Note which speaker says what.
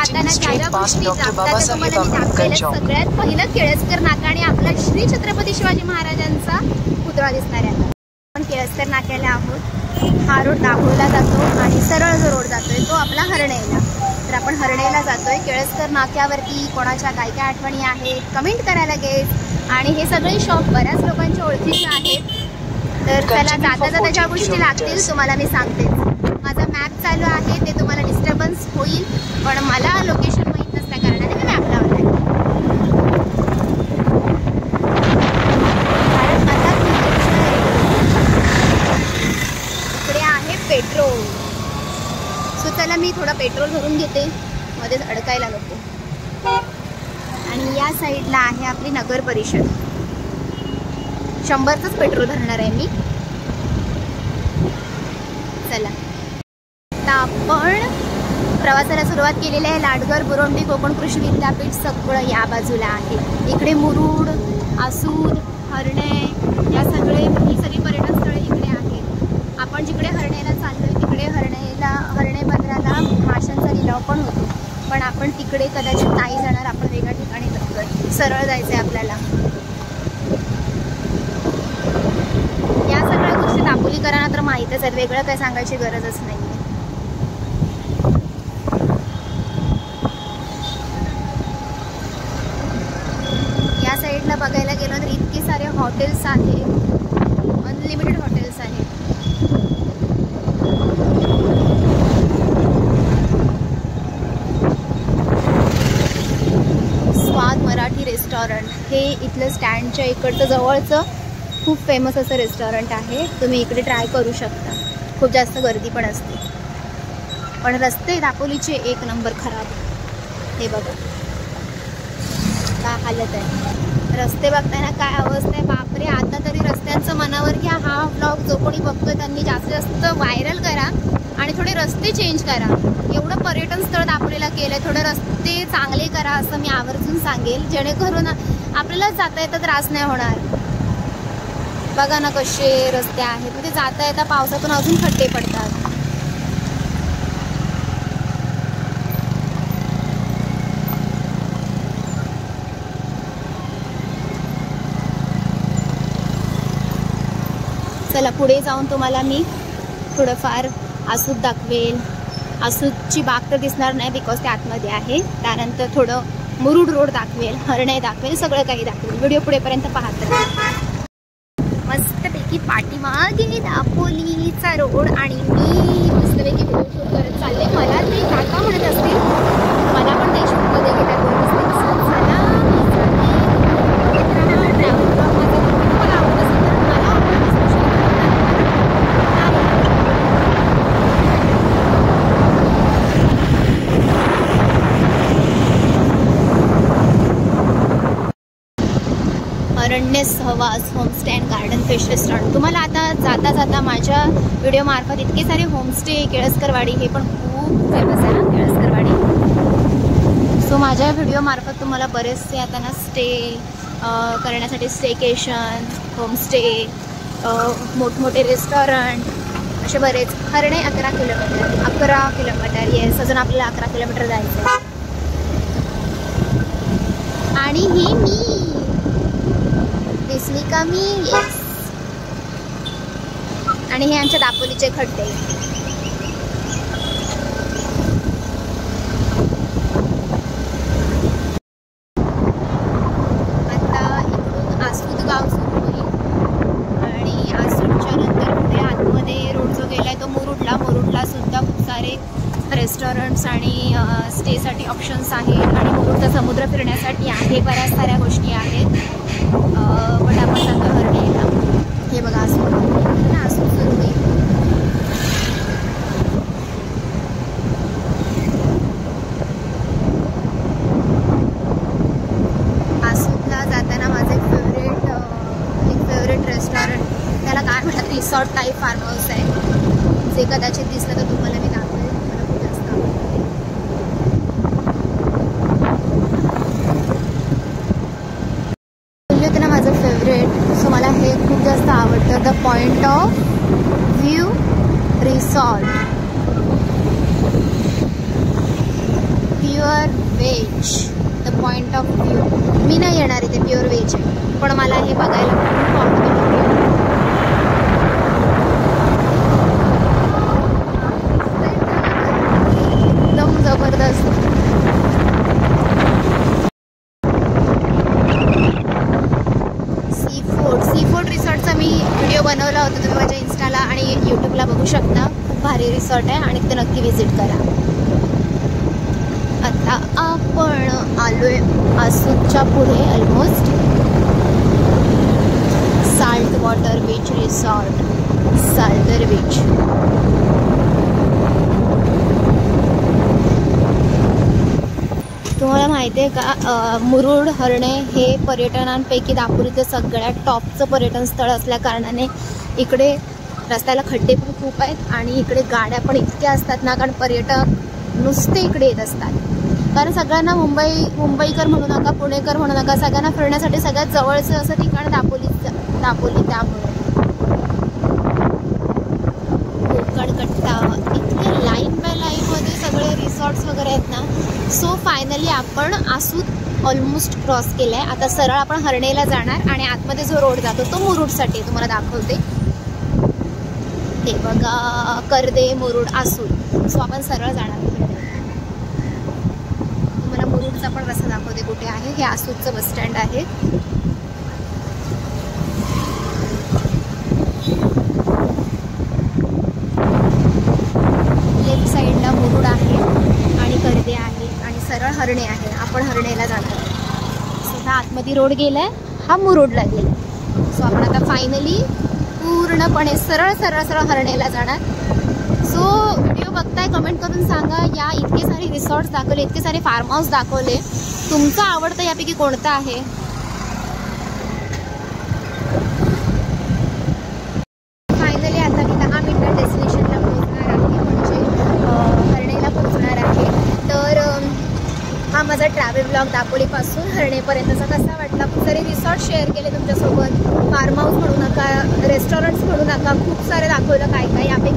Speaker 1: जाताना ज्या गोष्टी जातात तुम्हाला मी दाखवेल. सगळ्यात पहिलं केळझर नाका आणि आपला श्री छत्रपती शिवाजी महाराजांचा पुतळा दिसणार आहे. आपण केळझर नाक्याला आहोत. हा रोड दाभोळला जातो आणि सरळ जो रोड जातोय तो आपला हरणेला. तर आपण हरणेला जातोय. केळझर नाक्यावरती कोणाच्या काय काय आठवणी आहेत कमेंट करायला लागेल. आणि हे सगळे शॉप बऱ्याच लोकांच्या ओळखीचे आहेत. तर त्याला जाता जाता ज्या गोष्टी लागतील तुम्हाला मी सांगते. माझा मॅप चालू आहे ते तुम्हाला डिस्टर्बन्स होईल पण मला लोकेशन माहीत नसल्या कारणाने मी मॅप लावला आहे. इकडे आहे पेट्रोल. सो चला मी थोडा पेट्रोल भरून घेते मध्येच अडकायला नको. आणि या साईडला आहे आपली नगर परिषद. 100च पेट्रोल भरणार आहे मी. चला आता आपण प्रवासाला सुरुवात केलेली आहे. लाडघर बुरोंडी कोकण कृषी विद्यापीठ सगळं या बाजूला आहे. इकडे मुरुड, आसूर, हरणे या ही सगळी पर्यटन स्थळे इकडे आहेत. आपण जिकडे हरणेला चाललोय तिकडे हरणे बंदराला माशांचा लिलाव पण होतो. पण आपण तिकडे कदाचित नाही जाणार. आपण वेगळ्या ठिकाणी जातोय. सरळ जायचं आहे आपल्याला. या सगळ्या गोष्टी दापोलीकरांना तर माहीतच आहेत. वेगळं काय सांगायची गरजच नाही. या साईडला बघायला गेलो तर इतके सारे हॉटेल्स आहेत. अनलिमिटेड हॉटेल्स आहेत. स्वाद मराठी रेस्टॉरंट हे इथलं स्टँडच्या इकडचं जवळचं खूप फेमस असं रेस्टॉरंट आहे. तुम्ही इकडे ट्राय करू शकता. खूप जास्त गर्दी पण असते. पण रस्ते दापोलीचे एक नंबर खराब. हे बघा काय हालत आहे. रस्ते बघताना काय अवस्था आहे बापरे. आता तरी रस्त्यांचं मनावर घ्या. हा व्लॉग जो कोणी बघतोय त्यांनी जास्तीत जास्त व्हायरल करा आणि थोडे रस्ते चेंज करा. एवढं पर्यटन स्थळ दापोलीला केलंय. थोडे रस्ते चांगले करा असं मी आवर्जून सांगेल. जेणेकरून आपल्याला जाता येता त्रास नाही होणार. बघा ना कसे रस्ते आहेत. म्हणजे जाता येता पावसातून अजून खड्डे पडतात. चला पुढे जाऊन तुम्हाला मी थोडंफार आसूद दाखवेल. आसूदची बाग तर दिसणार नाही बिकॉज ते आतमध्ये आहे. त्यानंतर थोडं मुरुड रोड दाखवेल, हरणे दाखवेल, सगळं काही दाखवेल. व्हिडिओ पुढेपर्यंत पाहत राहा. मस्तपैकी पाठीमागे दापोलीचा रोड आणि मी मस्तपैकी व्हिडिओ शूट करत चालले. मला ते काका म्हणत असतील मला पण ते शूटमध्ये घेतात. अरण्य सहवास homestay and garden fish restaurant. तुम्हाला आता जाता जाता माझ्या व्हिडिओ मार्फत इतके सारे होमस्टे. केळझरवाडी हे पण खूप फेमस आहे ना केळझरवाडी. सो माझ्या व्हिडिओ मार्फत तुम्हाला बरेचसे आता ना स्टे करण्यासाठी स्टेकेशन, होमस्टे, मोठमोठे रेस्टॉरंट असे बरेच. हरणे 11 किलोमीटर. येस अजून आपल्याला 11 किलोमीटर जायचं आहे. आणि ही मी दिसली का मी. येस. आणि हे आमच्या दापोलीचे खड्डे. आता इकडून आसूद गाव सुरू होईल आणि आसूदच्या नंतर पुढे आतमध्ये रोड जो गेलाय तो मुरुडला सुद्धा खूप सारे रेस्टॉरंट्स आणि स्टेसाठी ऑप्शन्स आहेत. आणि मुरुडचा समुद्र फिरण्यासाठी आहे. बऱ्याच साऱ्या गोष्टी आहेत. पण आपण जातो हरणेला. हे बघा आसूद सुरू होईल. आसूदला जाताना माझं एक फेवरेट रेस्टॉरंट, त्याला काय म्हणतात रिसॉर्ट टाईप फार्म हाऊस आहे. जे कदाचित दिसलं तर तुम्हाला मी दाखवेल. मला खूप जास्त आवडते. बोलले होते ना माझं फेवरेट. सो मला हे खूप जास्त आवडतं. The point of view resort. Pure veg, the point of view. मी नाही येणार इथे, प्युअर व्हेज आहे, पण मला हे बघायला खूप आवडतं. एकदम जबरदस्त. सी फूड रिसॉर्टचा मी व्हिडिओ बनवला होता, तुम्ही माझ्या इन्स्टाला आणि यूट्यूबला बघू शकता. खूप भारी रिसॉर्ट आहे आणि तिथे नक्की व्हिजिट करा. आता आपण आलोय आसूदच्या पुढे almost. Salt water beach resort, साल्दर बीच. तुम्हाला माहिती आहे का, मुरुड हरणे हे पर्यटनांपैकी दापोलीचं सगळ्यात टॉपचं पर्यटन स्थळ असल्या कारणाने इकडे रस्त्याला खड्डे पण खूप आहेत आणि इकडे गाड्या पण इतक्या असतात ना, कारण पर्यटक नुसते इकडे येत असतात. कारण सगळ्यांना मुंबईकर म्हणू नका, पुणेकर म्हणू नका, सगळ्यांना फिरण्यासाठी सगळ्यात जवळचं असं ठिकाण दापोली. त्यामुळे कोकणकट्टा, इतके लाईन बाय लाईनमध्ये सगळे रिसॉर्ट्स वगैरे आहेत ना. सो फायनली आपण आसूद ऑलमोस्ट क्रॉस केलं आहे. आता सरळ आपण हरणेला जाणार आणि आतमध्ये जो रोड जातो तो मुरुडसाठी तुम्हाला दाखवते. हे बघा, कर्दे, मुरुड, आसूद. सो आपण सरळ जाणार. तुम्हाला मुरुडचा पण रस्ता दाखवते कुठे आहे. हे आसूदचं बस स्टँड आहे. लेफ्ट साईडला मुरुड आहे आणि कर्दे आहे आणि सरळ हरणे आहे. आपण हरणेला जाणार. सो हा आतमध्ये रोड गेलाय, हा मुरुडला गेला. सो आपण आता फायनली पूर्णपणे सरळ सरळ सरळ हरणेला जाणार. सो व्हिडिओ बघताय, कमेंट करून सांगा. या इतके सारे रिसॉर्ट्स दाखवले, इतके सारे फार्म हाऊस दाखवले, तुमचं आवडतं यापैकी कोणतं आहे? फायनली आता मी 10 मिनिटात डेस्टिनेशनला पोहोचणार आहे, म्हणजे हरणेला पोहोचणार आहे. तर हा माझा ट्रॅव्हल ब्लॉग दापोलीपासून हरणेपर्यंतचा कसा वाटला. खूप सारे रिसॉर्ट शेअर केले तुमच्यासोबत. फार्म हाऊस म्हणू नका, रेस्टॉरंट्स म्हणू नका, खूप सारे दाखवलं काय काय. यापैकी